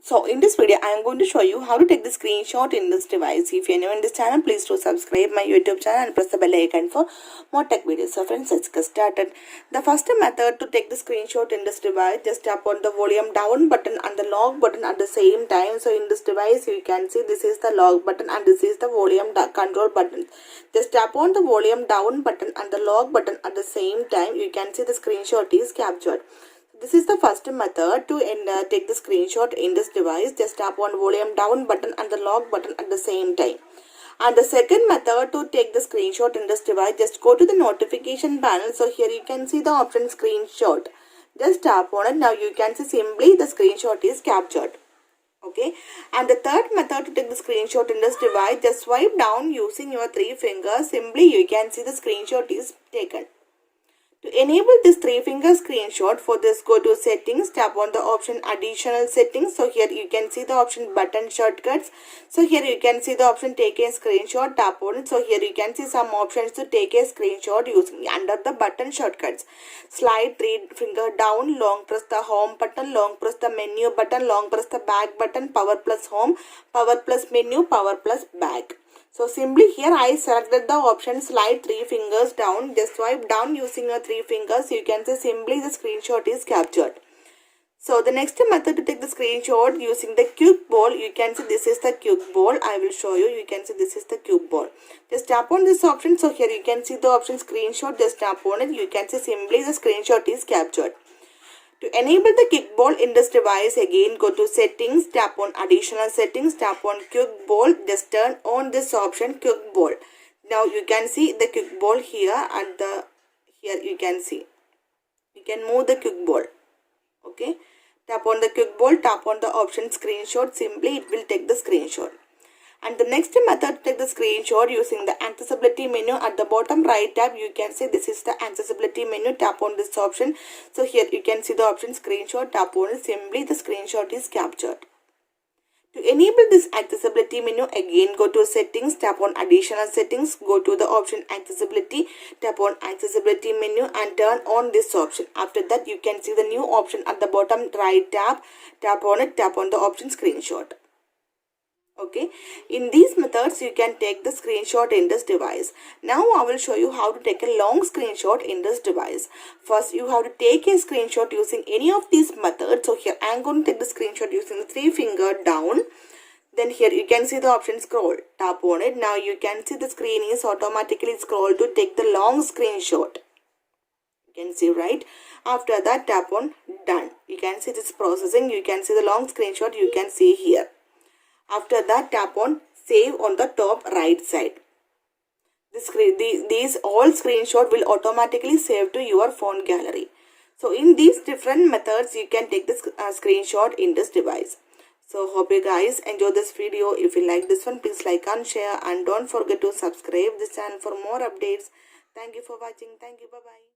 So in this video, I am going to show you how to take the screenshot in this device. If you are new in this channel, please do subscribe my YouTube channel and press the bell icon for more tech videos. So friends, let's get started. The first method to take the screenshot in this device, just tap on the volume down button and the lock button at the same time. So in this device, you can see this is the lock button and this is the volume control button. Just tap on the volume down button and the lock button at the same time. You can see the screenshot is captured. This is the first method to take the screenshot in this device. Just tap on volume down button and the lock button at the same time. And the second method to take the screenshot in this device, just go to the notification panel. So here you can see the option screenshot. Just tap on it. Now you can see simply the screenshot is captured. Okay. And the third method to take the screenshot in this device, just swipe down using your 3 fingers. Simply you can see the screenshot is taken. To enable this 3-finger screenshot, for this go to settings, tap on the option additional settings. So here you can see the option button shortcuts. So here you can see the option take a screenshot, tap on it. So here you can see some options to take a screenshot using under the button shortcuts. Slide 3-finger down, long press the home button, long press the menu button, long press the back button, power plus home, power plus menu, power plus back. So simply here I selected the option slide 3 fingers down. Just swipe down using your 3 fingers. You can see simply the screenshot is captured. So the next method to take the screenshot using the cube ball. You can see this is the cube ball. I will show you. You can see this is the cube ball. Just tap on this option. So here you can see the option screenshot. Just tap on it. You can see simply the screenshot is captured. To enable the kickball in this device, again go to settings, tap on additional settings, tap on kickball, just turn on this option kickball. Now you can see the kickball here and here you can see. You can move the kickball. Okay. Tap on the kickball, tap on the option screenshot, simply it will take the screenshot. And the next method to take the screenshot using the accessibility menu at the bottom right tab, you can see this is the accessibility menu. Tap on this option. So here you can see the option screenshot, tap on it, simply the screenshot is captured. To enable this accessibility menu, again go to settings, tap on additional settings, go to the option accessibility, tap on accessibility menu and turn on this option. After that you can see the new option at the bottom right tab, tap on it, tap on the option screenshot. Okay, in these methods you can take the screenshot in this device. Now I will show you how to take a long screenshot in this device. First you have to take a screenshot using any of these methods. So here I am going to take the screenshot using the 3-finger down. Then here you can see the option scroll. Tap on it. Now you can see the screen is automatically scrolled to take the long screenshot. You can see, right? After that tap on done. You can see this processing. You can see the long screenshot you can see here. After that tap on save on the top right side. These all screenshot will automatically save to your phone gallery. So in these different methods you can take this screenshot in this device. So hope you guys enjoy this video. If you like this one, please like and share and don't forget to subscribe this channel for more updates. Thank you for watching. Thank you. Bye bye.